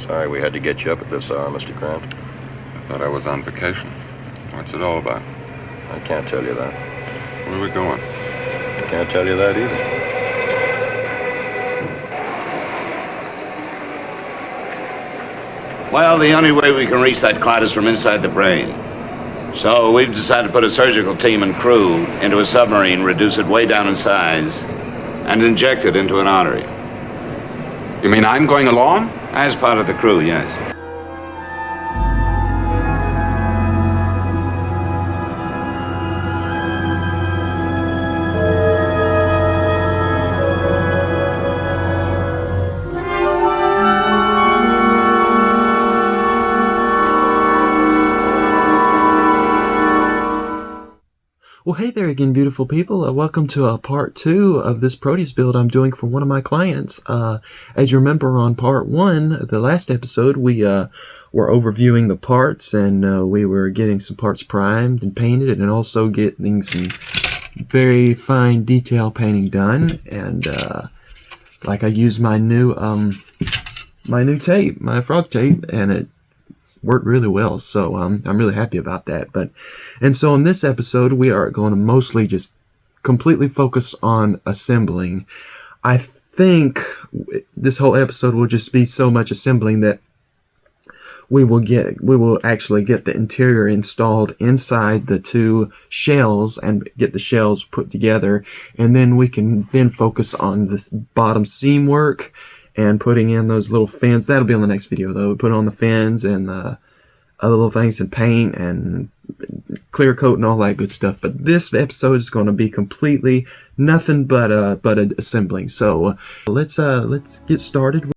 Sorry we had to get you up at this hour, Mr. Grant. I thought I was on vacation. What's it all about? I can't tell you that. Where are we going? I can't tell you that either. Well, the only way we can reach that clot is from inside the brain. So we've decided to put a surgical team and crew into a submarine, reduce it way down in size, and inject it into an artery. You mean I'm going along? As part of the crew, yes. Well, hey there again, beautiful people. Welcome to part 2 of this Proteus build I'm doing for one of my clients. As you remember on part 1, the last episode, we were overviewing the parts, and we were getting some parts primed and painted, and also getting some very fine detail painting done. And like I used my new tape, my frog tape, and it worked really well, so I'm really happy about that. And so in this episode, we are going to mostly just completely focus on assembling. I think this whole episode will just be so much assembling that we will actually get the interior installed inside the two shells and get the shells put together, and then we can then focus on this bottom seam work and putting in those little fins. That'll be on the next video, though. We put on the fins and the other little things and paint and clear coat and all that good stuff. But this episode is going to be completely nothing but assembling. So let's get started.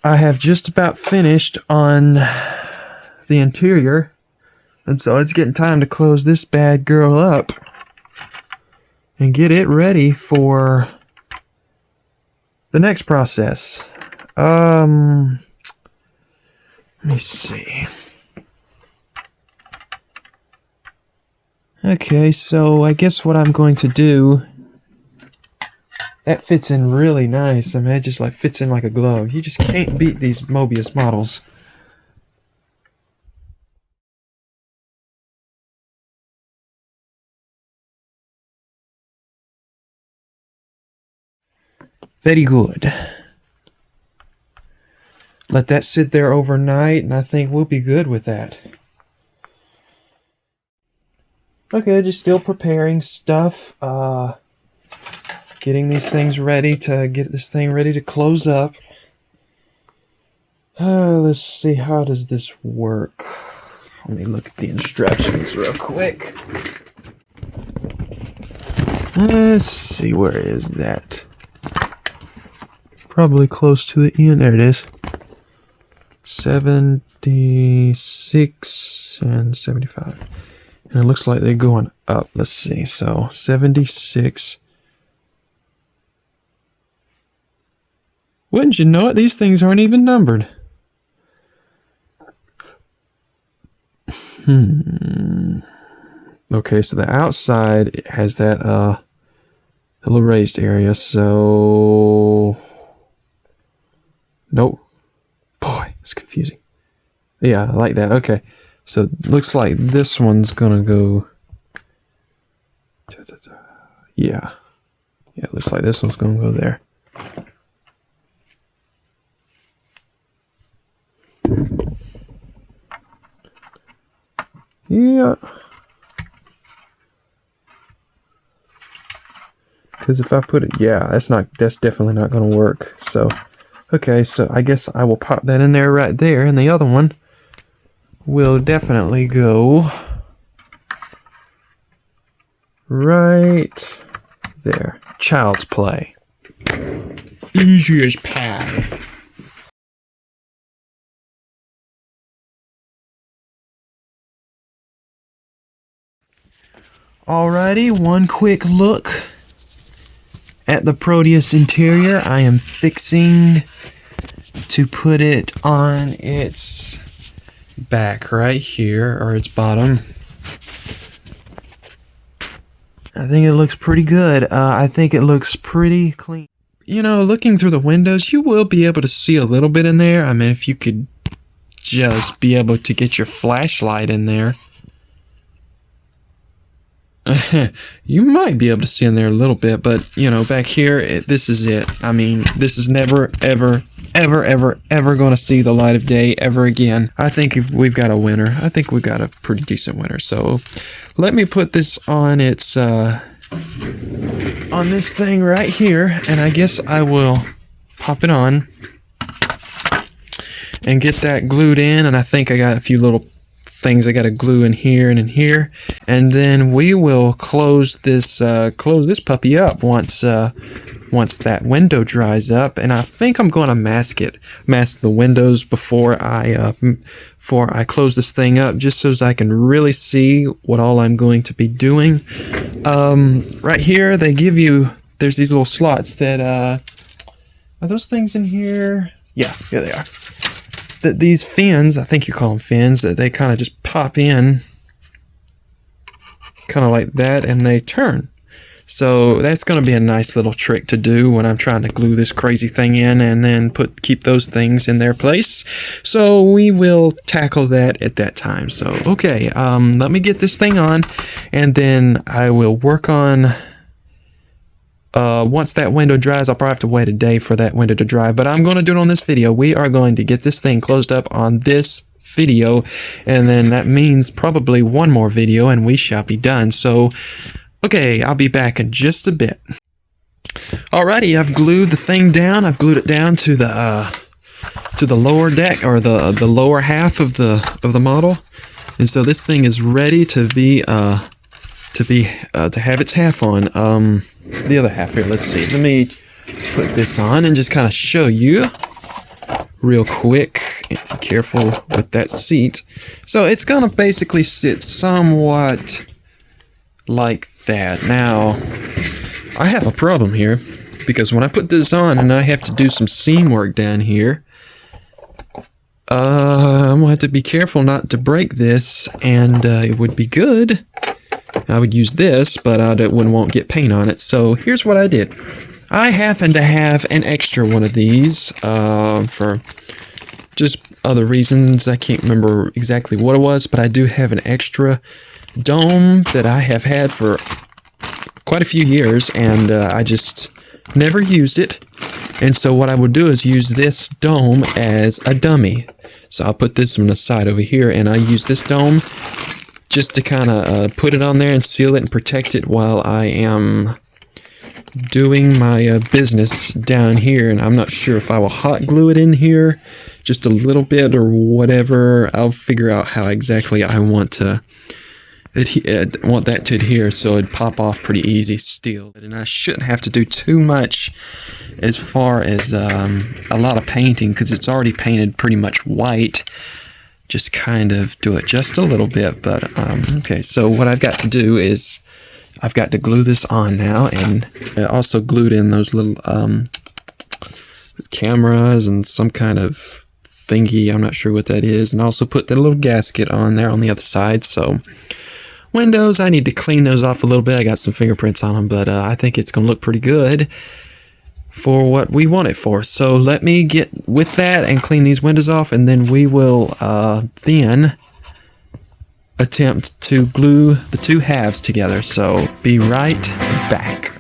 I have just about finished on the interior, and so it's getting time to close this bad girl up and get it ready for the next process. Let me see. Okay, so I guess what I'm going to do, that fits in really nice. I mean, it just like fits in like a glove. You just can't beat these Mobius models. Very good. Let that sit there overnight, and I think we'll be good with that. Okay, just still preparing stuff. Getting these things ready to get this thing ready to close up. Let's see, how does this work? Let me look at the instructions real quick. Let's see, where is that? Probably close to the end. There it is. 76 and 75. And it looks like they're going up. Let's see. So 76. Wouldn't you know it? These things aren't even numbered. Okay, so the outside has that little raised area, so nope. Boy, it's confusing. Yeah, I like that. Okay, so it looks like this one's gonna go. Yeah, it looks like this one's gonna go there. Yeah. Because if I put it, yeah, that's definitely not going to work. So, okay, so I guess I will pop that in there right there, and the other one will definitely go right there. Child's play. Easy as pie. Alrighty, one quick look at the Proteus interior. I am fixing to put it on its back right here, or its bottom. I think it looks pretty good. I think it looks pretty clean. You know, looking through the windows, you will be able to see a little bit in there. I mean, if you could just be able to get your flashlight in there. You might be able to see in there a little bit, but you know, back here, this is it. I mean, this is never, ever going to see the light of day ever again. I think we've got a winner. I think we got a pretty decent winner. So, let me put this on its on this thing right here, and I guess I will pop it on and get that glued in. And I think I got a few little things I got to glue in here and in here, and then we will close this puppy up once that window dries up. And I think I'm going to mask the windows before I close this thing up, just so as I can really see what all I'm going to be doing. Right here they give you, there's these little slots that are those things in here? Yeah, they are. These fins, I think you call them fins, that they kind of just pop in, kind of like that, and they turn. So that's going to be a nice little trick to do when I'm trying to glue this crazy thing in, and then keep those things in their place. So we will tackle that at that time. So okay, let me get this thing on, and then I will work on. Once that window dries, I'll probably have to wait a day for that window to dry, but I'm going to do it on this video. We are going to get this thing closed up on this video, and then that means probably one more video and we shall be done. So, okay, I'll be back in just a bit. Alrighty, I've glued the thing down. I've glued it down to the lower deck, or the lower half of the model, and so this thing is ready to have its half on. The other half here, let's see. Let me put this on and just kind of show you real quick. Careful with that seat. So it's gonna basically sit somewhat like that. Now, I have a problem here, because when I put this on and I have to do some seam work down here, I'm gonna have to be careful not to break this, and it would be good. I would use this, but I won't get paint on it. So here's what I did. I happen to have an extra one of these for just other reasons. I can't remember exactly what it was, but I do have an extra dome that I have had for quite a few years, and I just never used it. And so what I would do is use this dome as a dummy. So I'll put this on the side over here, and I use this dome just to kind of put it on there and seal it and protect it while I am doing my business down here. And I'm not sure if I will hot glue it in here just a little bit or whatever. I'll figure out how exactly I want to want that to adhere so it'd pop off pretty easy still. And I shouldn't have to do too much as far as a lot of painting, because it's already painted pretty much white. Just kind of do it just a little bit. But okay, so what I've got to do is I've got to glue this on now, and I also glued in those little cameras and some kind of thingy. I'm not sure what that is, and also put that little gasket on there on the other side. So windows, I need to clean those off a little bit. I got some fingerprints on them, but I think it's going to look pretty good for what we want it for. So let me get with that and clean these windows off, and then we will then attempt to glue the two halves together. So be right back.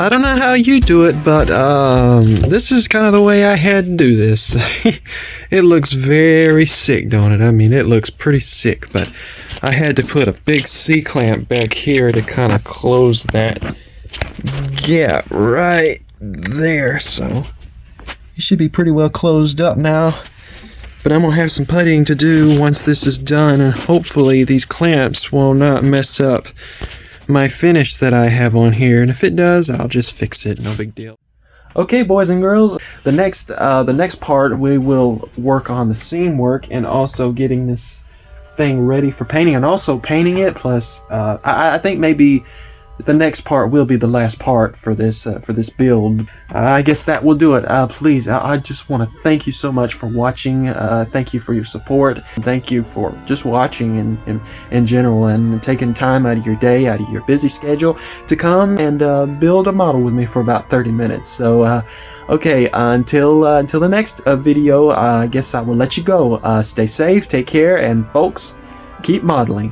I don't know how you do it, but this is kind of the way I had to do this. It looks very sick, don't it? I mean, it looks pretty sick, but I had to put a big C-clamp back here to kind of close that gap right there. So it should be pretty well closed up now. But I'm going to have some puttying to do once this is done, and hopefully these clamps will not mess up my finish that I have on here, and if it does, I'll just fix it. No big deal. Okay, boys and girls, the next part we will work on the seam work and also getting this thing ready for painting, and also painting it. Plus, I think maybe the next part will be the last part for this build. I guess that will do it. Please, I just want to thank you so much for watching. Thank you for your support. Thank you for just watching in general, and taking time out of your day, out of your busy schedule, to come and build a model with me for about 30 minutes. So, okay, until the next video, I guess I will let you go. Stay safe, take care, and folks, keep modeling.